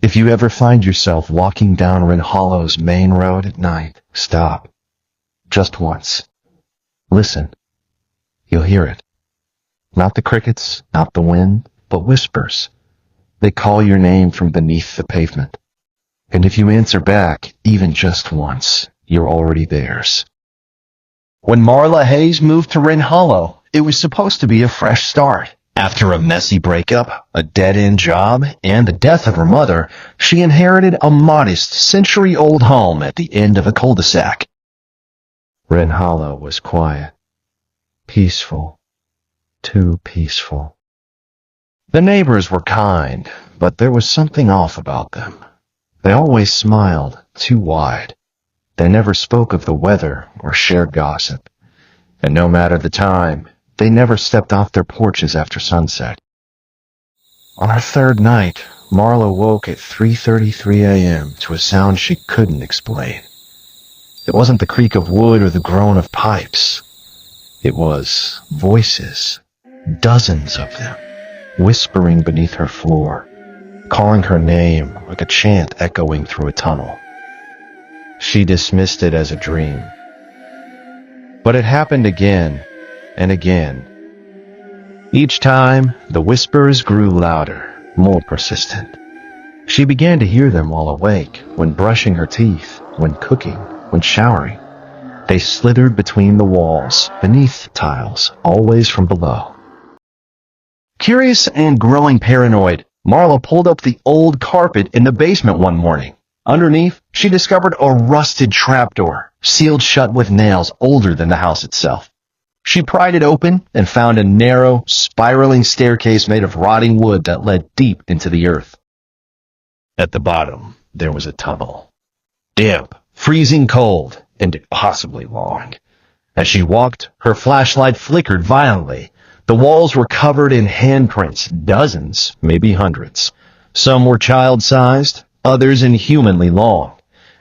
If you ever find yourself walking down Wren Hollow's main road at night, stop. Just once. Listen. You'll hear it. Not the crickets, not the wind, but whispers. They call your name from beneath the pavement. And if you answer back, even just once, you're already theirs. When Marla Hayes moved to Wren Hollow, it was supposed to be a fresh start. After a messy breakup, a dead-end job, and the death of her mother, she inherited a modest, century-old home at the end of a cul-de-sac. Wren Hollow was quiet, peaceful, too peaceful. The neighbors were kind, but there was something off about them. They always smiled, too wide. They never spoke of the weather or shared gossip. And no matter the time, they never stepped off their porches after sunset. On her third night, Marla woke at 3:33 a.m. to a sound she couldn't explain. It wasn't the creak of wood or the groan of pipes. It was voices, dozens of them, whispering beneath her floor, calling her name like a chant echoing through a tunnel. She dismissed it as a dream. But it happened again and again. Each time, the whispers grew louder, more persistent. She began to hear them while awake, when brushing her teeth, when cooking, when showering. They slithered between the walls, beneath the tiles, always from below. Curious and growing paranoid, Marla pulled up the old carpet in the basement one morning. Underneath, she discovered a rusted trapdoor, sealed shut with nails older than the house itself. She pried it open and found a narrow, spiraling staircase made of rotting wood that led deep into the earth. At the bottom, there was a tunnel. Damp, freezing cold, and impossibly long. As she walked, her flashlight flickered violently. The walls were covered in handprints, dozens, maybe hundreds. Some were child-sized, others inhumanly long.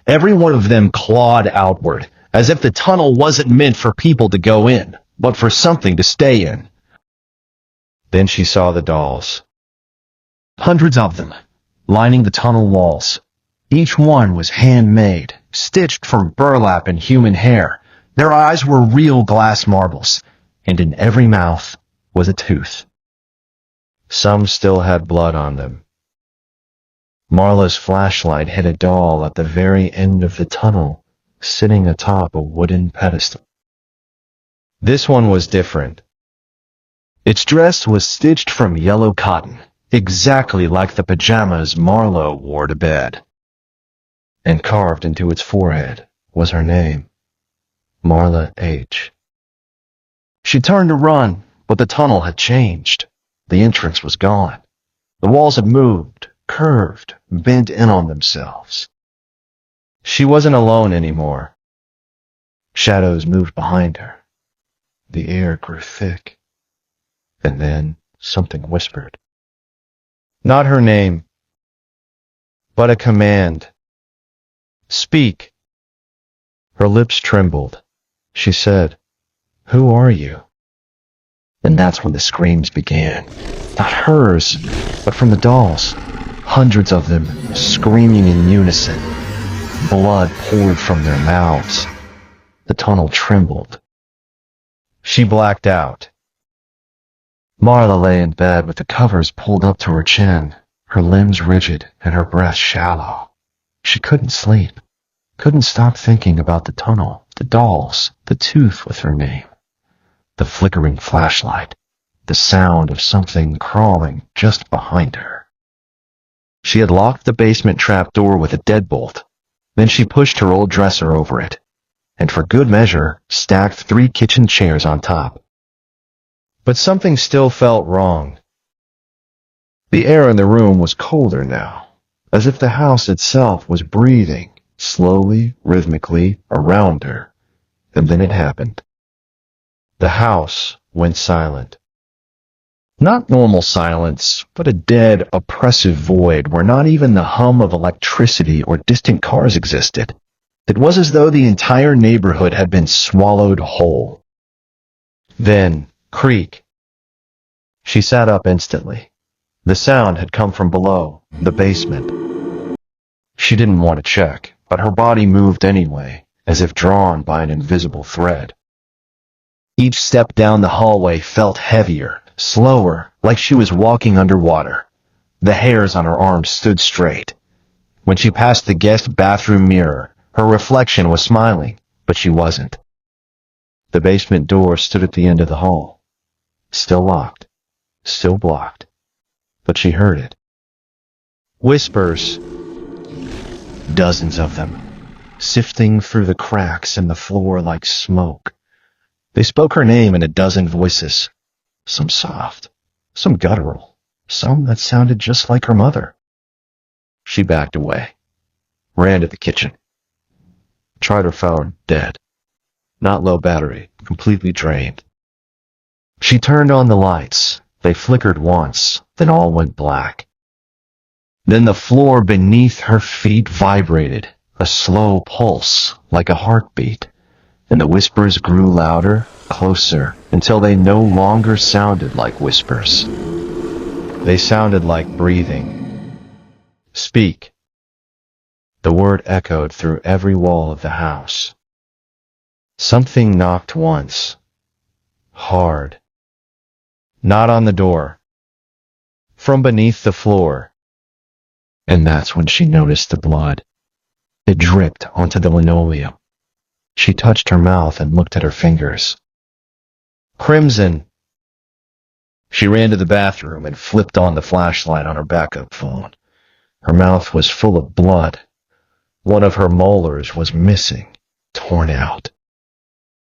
Every one of them clawed outward, as if the tunnel wasn't meant for people to go in, but for something to stay in. Then she saw the dolls. Hundreds of them, lining the tunnel walls. Each one was handmade, stitched from burlap and human hair. Their eyes were real glass marbles, and in every mouth was a tooth. Some still had blood on them. Marla's flashlight hit a doll at the very end of the tunnel, sitting atop a wooden pedestal. This one was different. Its dress was stitched from yellow cotton, exactly like the pajamas Marla wore to bed. And carved into its forehead was her name, Marla H. She turned to run, but the tunnel had changed. The entrance was gone. The walls had moved, curved, bent in on themselves. She wasn't alone anymore. Shadows moved behind her. The air grew thick. And then something whispered. Not her name, but a command. Speak. Her lips trembled. She said, "Who are you?" And that's when the screams began. Not hers, but from the dolls. Hundreds of them, screaming in unison. Blood poured from their mouths. The tunnel trembled. She blacked out. Marla lay in bed with the covers pulled up to her chin, her limbs rigid and her breath shallow. She couldn't sleep, couldn't stop thinking about the tunnel, the dolls, the tooth with her name, the flickering flashlight, the sound of something crawling just behind her. She had locked the basement trapdoor with a deadbolt. Then she pushed her old dresser over it, and for good measure, stacked 3 kitchen chairs on top. But something still felt wrong. The air in the room was colder now, as if the house itself was breathing, slowly, rhythmically, around her. And then it happened. The house went silent. Not normal silence, but a dead, oppressive void where not even the hum of electricity or distant cars existed. It was as though the entire neighborhood had been swallowed whole. Then, creak. She sat up instantly. The sound had come from below, the basement. She didn't want to check, but her body moved anyway, as if drawn by an invisible thread. Each step down the hallway felt heavier, slower, like she was walking underwater. The hairs on her arms stood straight. When she passed the guest bathroom mirror, her reflection was smiling, but she wasn't. The basement door stood at the end of the hall. Still locked, still blocked, but she heard it. Whispers, dozens of them, sifting through the cracks in the floor like smoke. They spoke her name in a dozen voices, some soft, some guttural, some that sounded just like her mother. She backed away, ran to the kitchen. Tried her phone, dead. Not low battery, completely drained. She turned on the lights. They flickered once, then all went black. Then the floor beneath her feet vibrated, a slow pulse, like a heartbeat, and the whispers grew louder, closer, until they no longer sounded like whispers. They sounded like breathing. Speak. The word echoed through every wall of the house. Something knocked once. Hard. Not on the door. From beneath the floor. And that's when she noticed the blood. It dripped onto the linoleum. She touched her mouth and looked at her fingers. Crimson. She ran to the bathroom and flipped on the flashlight on her backup phone. Her mouth was full of blood. One of her molars was missing, torn out.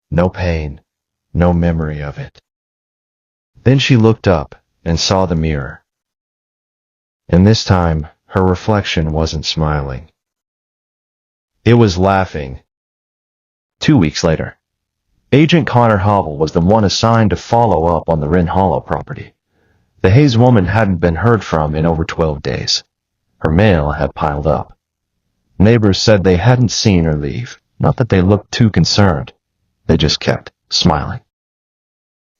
No pain, no memory of it. Then she looked up and saw the mirror. And this time, her reflection wasn't smiling. It was laughing. 2 weeks later, Agent Connor Hobble was the one assigned to follow up on the Wren Hollow property. The Hayes woman hadn't been heard from in over 12 days. Her mail had piled up. Neighbors said they hadn't seen her leave, not that they looked too concerned. They just kept smiling.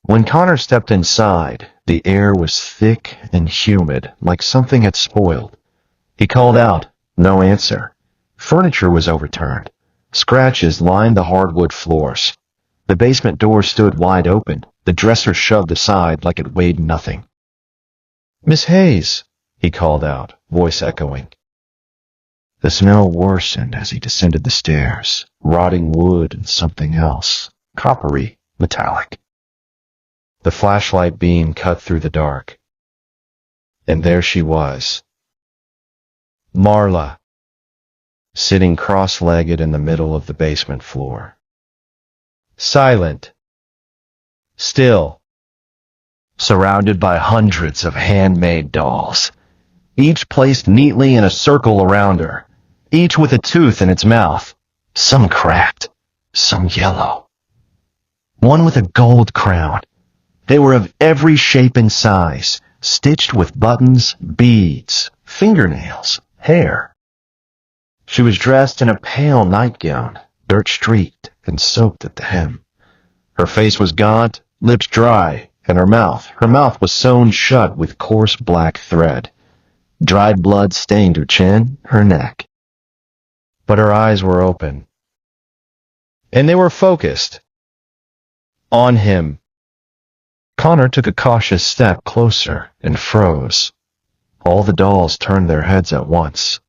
When Connor stepped inside, the air was thick and humid, like something had spoiled. He called out, no answer. Furniture was overturned. Scratches lined the hardwood floors. The basement door stood wide open, the dresser shoved aside like it weighed nothing. Miss Hayes, he called out, voice echoing. The smell worsened as he descended the stairs, rotting wood and something else, coppery, metallic. The flashlight beam cut through the dark. And there she was. Marla, sitting cross-legged in the middle of the basement floor. Silent. Still. Surrounded by hundreds of handmade dolls, each placed neatly in a circle around her, each with a tooth in its mouth, some cracked, some yellow. One with a gold crown. They were of every shape and size, stitched with buttons, beads, fingernails, hair. She was dressed in a pale nightgown, dirt-streaked and soaked at the hem. Her face was gaunt, lips dry, and her mouth was sewn shut with coarse black thread. Dried blood stained her chin, her neck. But her eyes were open. And they were focused. On him. Connor took a cautious step closer and froze. All the dolls turned their heads at once.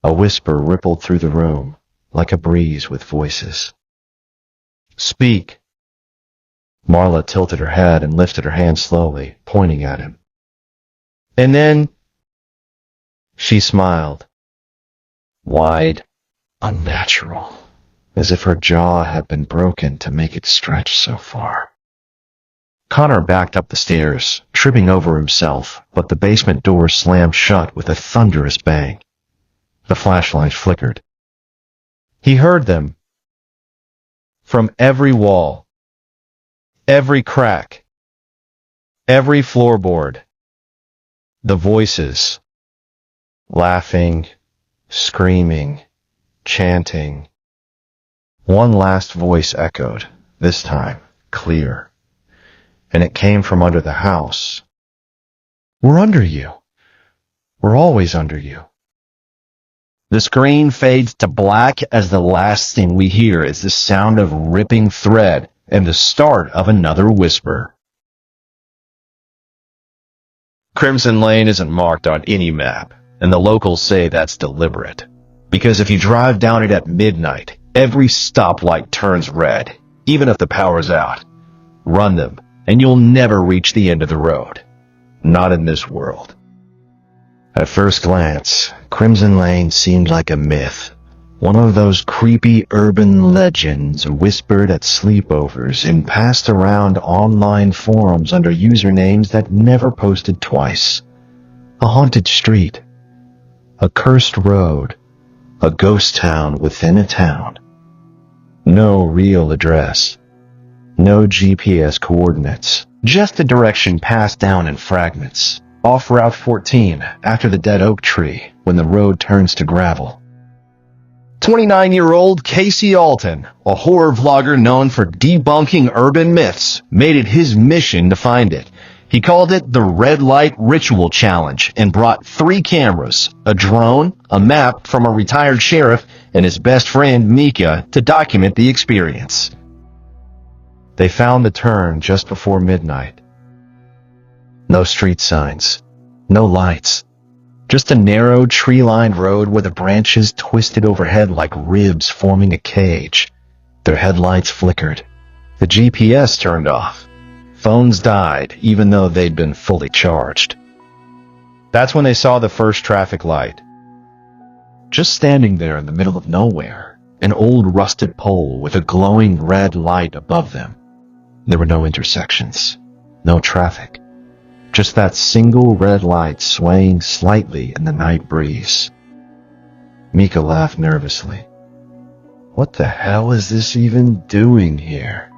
A whisper rippled through the room, like a breeze with voices. Speak. Marla tilted her head and lifted her hand slowly, pointing at him. And then she smiled. Wide, unnatural, as if her jaw had been broken to make it stretch so far. Connor backed up the stairs, tripping over himself, but the basement door slammed shut with a thunderous bang. The flashlight flickered. He heard them. From every wall, every crack, every floorboard. The voices. Laughing, screaming, chanting. One last voice echoed, this time clear. And it came from under the house. We're under you. We're always under you. The screen fades to black as the last thing we hear is the sound of ripping thread and the start of another whisper. Crimson Lane isn't marked on any map, and the locals say that's deliberate. Because if you drive down it at midnight, every stoplight turns red, even if the power's out. Run them, and you'll never reach the end of the road. Not in this world. At first glance, Crimson Lane seemed like a myth. One of those creepy urban legends whispered at sleepovers and passed around online forums under usernames that never posted twice. A haunted street. A cursed road. A ghost town within a town. No real address. No GPS coordinates. Just a direction passed down in fragments. Off Route 14, after the dead oak tree, when the road turns to gravel. 29-year-old Casey Alton, a horror vlogger known for debunking urban myths, made it his mission to find it. He called it the Red Light Ritual Challenge and brought 3 cameras, a drone, a map from a retired sheriff, and his best friend Mika to document the experience. They found the turn just before midnight. No street signs, no lights, just a narrow tree-lined road where the branches twisted overhead like ribs forming a cage. Their headlights flickered. The GPS turned off. Phones died, even though they'd been fully charged. That's when they saw the first traffic light. Just standing there in the middle of nowhere, an old rusted pole with a glowing red light above them. There were no intersections, no traffic. Just that single red light swaying slightly in the night breeze. Mika laughed nervously. What the hell is this even doing here?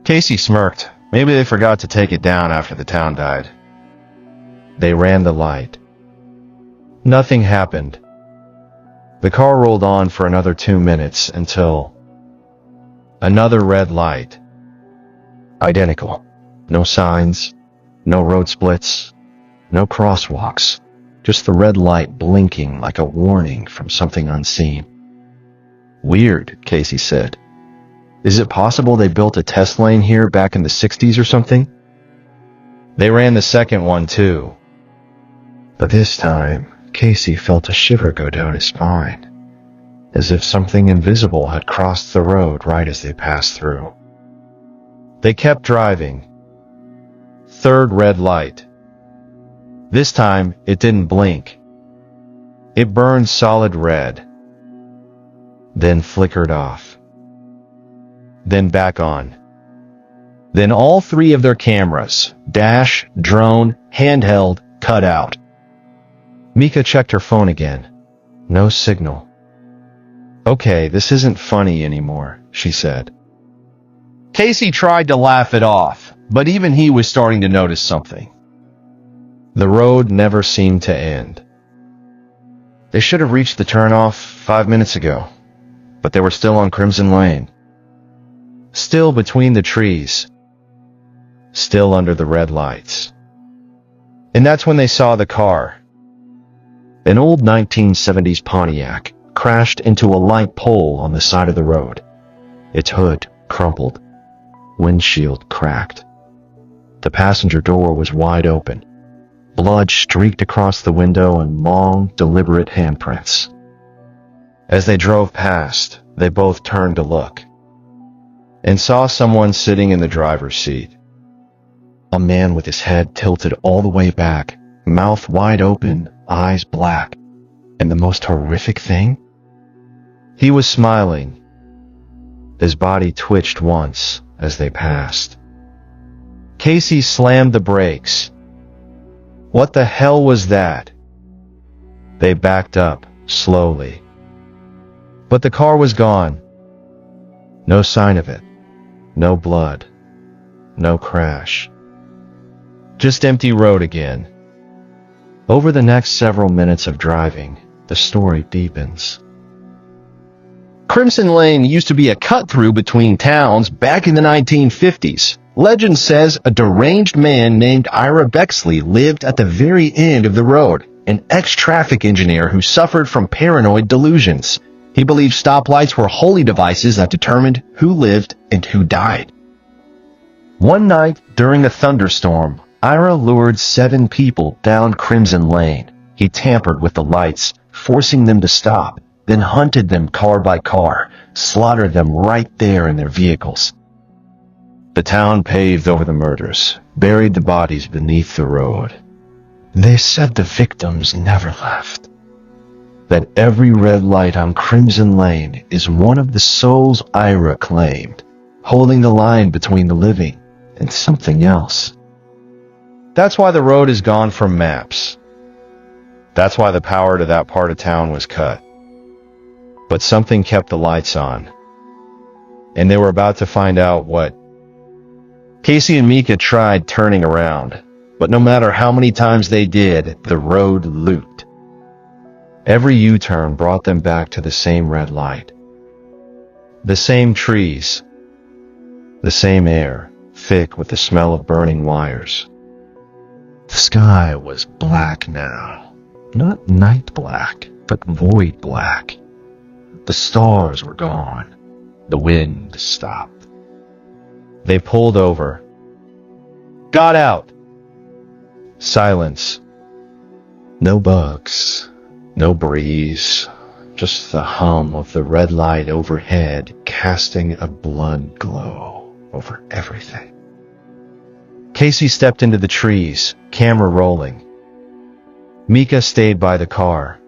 Casey smirked. Maybe they forgot to take it down after the town died. They ran the light. Nothing happened. The car rolled on for another 2 minutes until another red light. Identical. No signs. No road splits, no crosswalks, just the red light blinking like a warning from something unseen. Weird, Casey said. Is it possible they built a test lane here back in the 60s or something? They ran the second one too. But this time, Casey felt a shiver go down his spine, as if something invisible had crossed the road right as they passed through. They kept driving. Third red light. This time, it didn't blink. It burned solid red, then flickered off, then back on. Then all 3 of their cameras, dash, drone, handheld, cut out. Mika checked her phone again. No signal. Okay, this isn't funny anymore, she said. Casey tried to laugh it off, but even he was starting to notice something. The road never seemed to end. They should have reached the turnoff 5 minutes ago, but they were still on Crimson Lane. Still between the trees. Still under the red lights. And that's when they saw the car. An old 1970s Pontiac crashed into a light pole on the side of the road. Its hood crumpled. Windshield cracked. The passenger door was wide open. Blood streaked across the window in long, deliberate handprints. As they drove past, they both turned to look and saw someone sitting in the driver's seat. A man with his head tilted all the way back, mouth wide open, eyes black. And the most horrific thing? He was smiling. His body twitched once as they passed. Casey slammed the brakes. What the hell was that? They backed up, slowly. But the car was gone. No sign of it. No blood. No crash. Just empty road again. Over the next several minutes of driving, the story deepens. Crimson Lane used to be a cut-through between towns back in the 1950s. Legend says a deranged man named Ira Bexley lived at the very end of the road, an ex-traffic engineer who suffered from paranoid delusions. He believed stoplights were holy devices that determined who lived and who died. One night, during a thunderstorm, Ira lured 7 people down Crimson Lane. He tampered with the lights, forcing them to stop, then hunted them car by car, slaughtered them right there in their vehicles. The town paved over the murders, buried the bodies beneath the road. They said the victims never left. That every red light on Crimson Lane is one of the souls Ira claimed, holding the line between the living and something else. That's why the road is gone from maps. That's why the power to that part of town was cut. But something kept the lights on. And they were about to find out what. Casey and Micah tried turning around, but no matter how many times they did, the road looped. Every U-turn brought them back to the same red light. The same trees. The same air, thick with the smell of burning wires. The sky was black now. Not night black, but void black. The stars were gone. The wind stopped. They pulled over. Got out. Silence. No bugs. No breeze. Just the hum of the red light overhead casting a blood glow over everything. Casey stepped into the trees, camera rolling. Micah stayed by the car.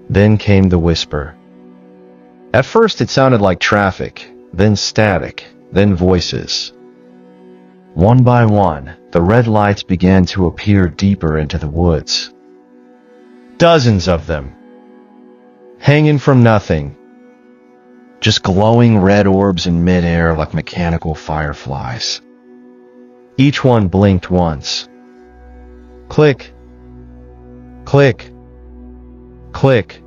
Then came the whisper. At first it sounded like traffic, then static, then voices. One by one, the red lights began to appear deeper into the woods. Dozens of them. Hanging from nothing. Just glowing red orbs in midair like mechanical fireflies. Each one blinked once. Click. Click. Click.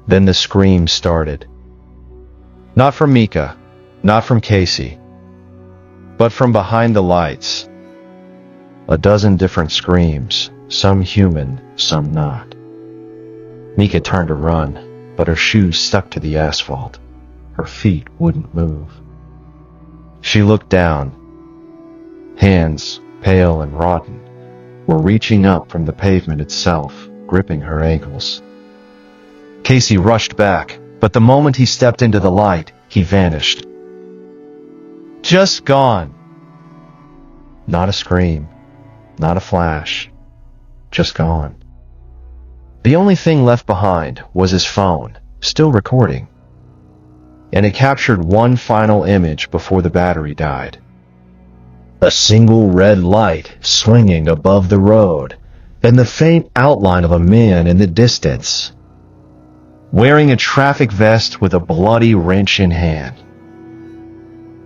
Then the scream started. Not from Micah, not from Casey, but from behind the lights. A dozen different screams, some human, some not. Micah turned to run, but her shoes stuck to the asphalt. Her feet wouldn't move. She looked down. Hands, pale and rotten, were reaching up from the pavement itself, gripping her ankles. Casey rushed back, but the moment he stepped into the light, he vanished. Just gone. Not a scream, not a flash, just gone. The only thing left behind was his phone, still recording. And it captured one final image before the battery died. A single red light swinging above the road, and the faint outline of a man in the distance, wearing a traffic vest with a bloody wrench in hand.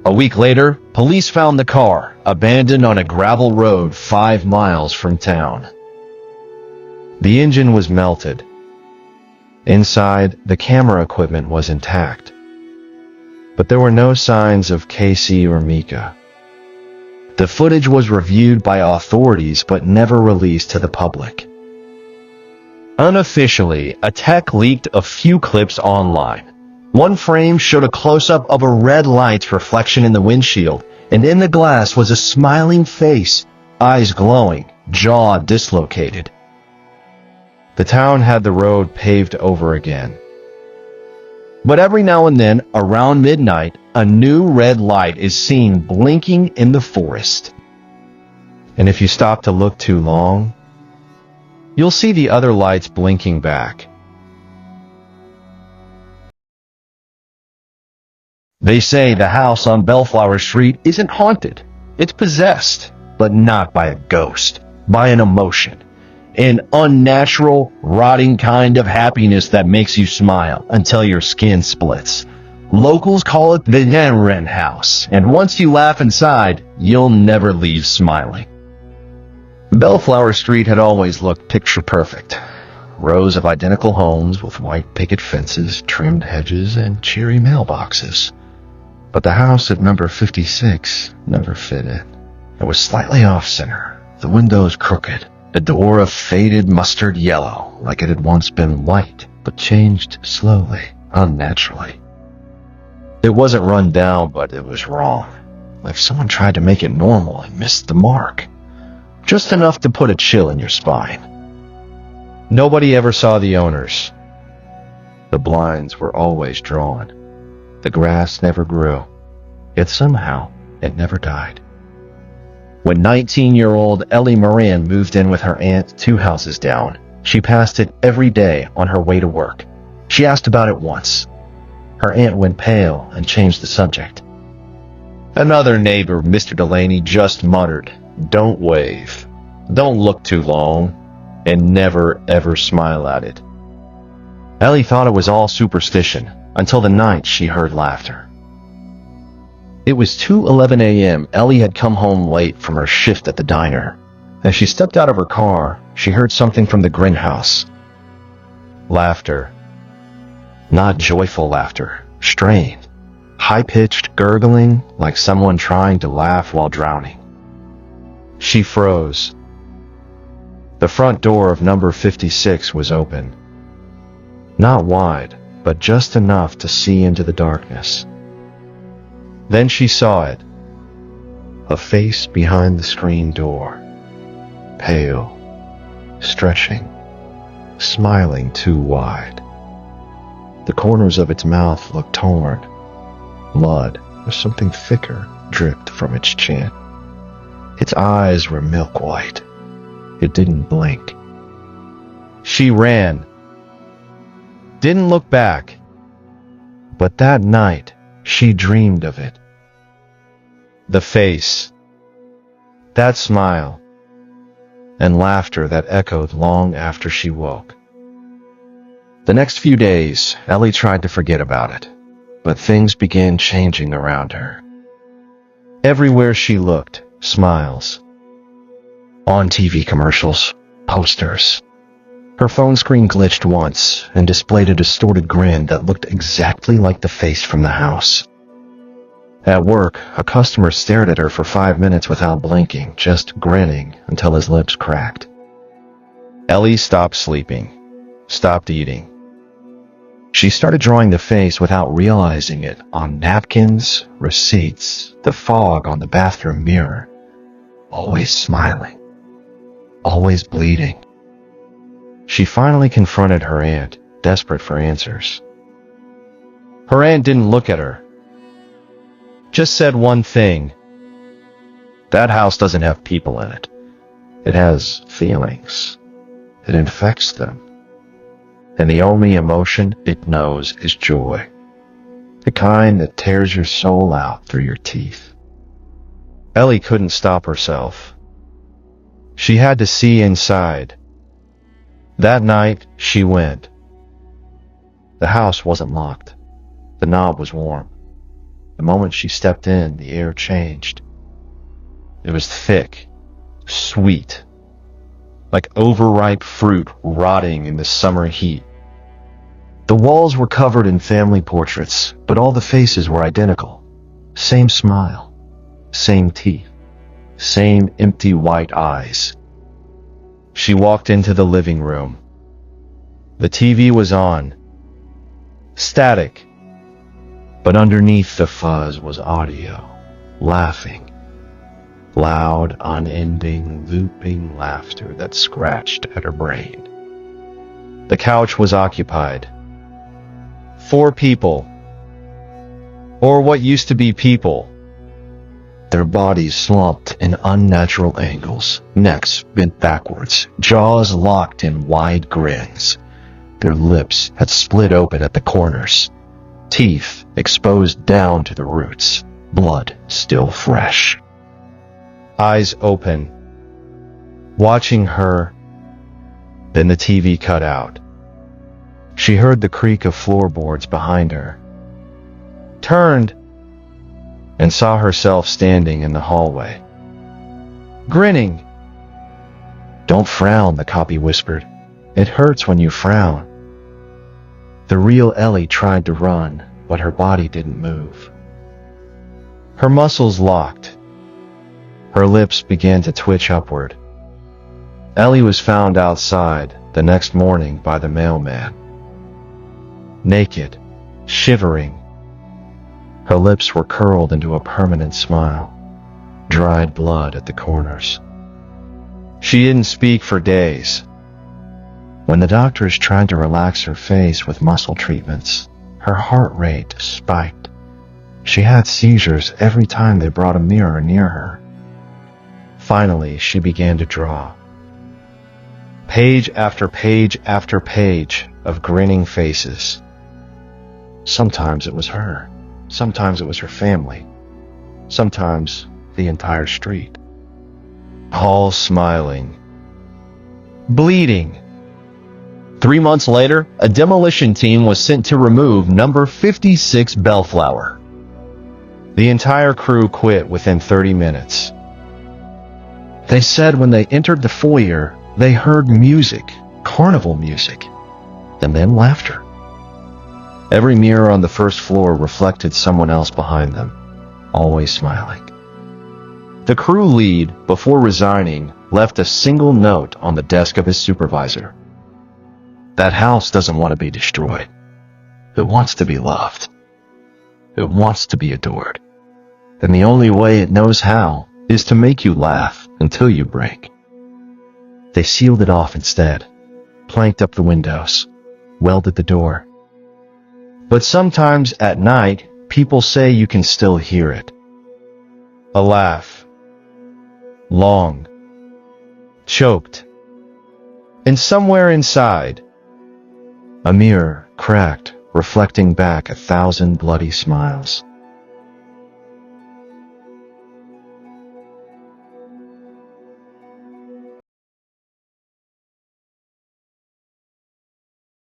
A week later, police found the car, abandoned on a gravel road 5 miles from town. The engine was melted. Inside, the camera equipment was intact. But there were no signs of Casey or Micah. The footage was reviewed by authorities but never released to the public. Unofficially, a tech leaked a few clips online. One frame showed a close-up of a red light's reflection in the windshield, and in the glass was a smiling face, eyes glowing, jaw dislocated. The town had the road paved over again. But every now and then, around midnight, a new red light is seen blinking in the forest. And if you stop to look too long, you'll see the other lights blinking back. They say the house on Bellflower Street isn't haunted. It's possessed, but not by a ghost, by an emotion. An unnatural, rotting kind of happiness that makes you smile until your skin splits. Locals call it the Wren house, and once you laugh inside, you'll never leave smiling. Bellflower Street had always looked picture perfect. Rows of identical homes with white picket fences, trimmed hedges, and cheery mailboxes. But the house at number 56 never fit in. It was slightly off-center, the windows crooked, The door of faded mustard yellow, like it had once been white, but changed slowly, unnaturally. It wasn't run down, but it was wrong. Like someone tried to make it normal and missed the mark. Just enough to put a chill in your spine. Nobody ever saw the owners. The blinds were always drawn. The grass never grew. Yet somehow, it never died. When 19-year-old Ellie Moran moved in with her aunt 2 houses down, she passed it every day on her way to work. She asked about it once. Her aunt went pale and changed the subject. Another neighbor, Mr. Delaney, just muttered, "Don't wave. Don't look too long," and never ever smile at it. Ellie thought it was all superstition until the night she heard laughter. It was 2:11 a.m. Ellie had come home late from her shift at the diner. As she stepped out of her car, she heard something from the Wren house. Laughter. Not joyful laughter, strained, high-pitched gurgling like someone trying to laugh while drowning. She froze. The front door of number 56 was open. Not wide, but just enough to see into the darkness. Then she saw it. A face behind the screen door. Pale, stretching, smiling too wide. The corners of its mouth looked torn. Blood, or something thicker, dripped from its chin. Its eyes were milk white. It didn't blink. She ran. Didn't look back. But that night, she dreamed of it. The face. That smile. And laughter that echoed long after she woke. The next few days, Ellie tried to forget about it, but things began changing around her. Everywhere she looked, smiles. On TV commercials, posters. Her phone screen glitched once and displayed a distorted grin that looked exactly like the face from the house. At work, a customer stared at her for 5 minutes without blinking, just grinning until his lips cracked. Ellie stopped sleeping, stopped eating. She started drawing the face without realizing it on napkins, receipts, the fog on the bathroom mirror. Always smiling. Always bleeding. She finally confronted her aunt, desperate for answers. Her aunt didn't look at her. Just said one thing. That house doesn't have people in it. It has feelings. It infects them. And the only emotion it knows is joy. The kind that tears your soul out through your teeth. Ellie couldn't stop herself. She had to see inside. That night, she went. The house wasn't locked. The knob was warm. The moment she stepped in, the air changed. It was thick, sweet, like overripe fruit rotting in the summer heat. The walls were covered in family portraits, but all the faces were identical. Same smile, same teeth, same empty white eyes. She walked into the living room. The TV was on. Static. But underneath the fuzz was audio. Laughing. Loud, unending, looping laughter that scratched at her brain. The couch was occupied. 4 people. Or what used to be people. Their bodies slumped in unnatural angles, necks bent backwards, jaws locked in wide grins. Their lips had split open at the corners, teeth exposed down to the roots, blood still fresh. Eyes open, watching her. Then the TV cut out. She heard the creak of floorboards behind her, turned, and saw herself standing in the hallway, grinning. "Don't frown," the copy whispered. "It hurts when you frown." The real Ellie tried to run, but her body didn't move. Her muscles locked. Her lips began to twitch upward. Ellie was found outside the next morning by the mailman. Naked, shivering. Her lips were curled into a permanent smile, dried blood at the corners. She didn't speak for days. When the doctors tried to relax her face with muscle treatments, her heart rate spiked. She had seizures every time they brought a mirror near her. Finally, she began to draw. Page after page after page of grinning faces. Sometimes it was her. Sometimes it was her family. Sometimes the entire street. All smiling. Bleeding. 3 months later, a demolition team was sent to remove number 56 Bellflower. The entire crew quit within 30 minutes. They said when they entered the foyer, they heard music, carnival music, and then laughter. Every mirror on the first floor reflected someone else behind them, always smiling. The crew lead, before resigning, left a single note on the desk of his supervisor. That house doesn't want to be destroyed. It wants to be loved. It wants to be adored. And the only way it knows how is to make you laugh until you break. They sealed it off instead, planked up the windows, welded the door. But sometimes at night, people say you can still hear it. A laugh. Long. Choked. And somewhere inside, a mirror cracked, reflecting back 1,000 bloody smiles.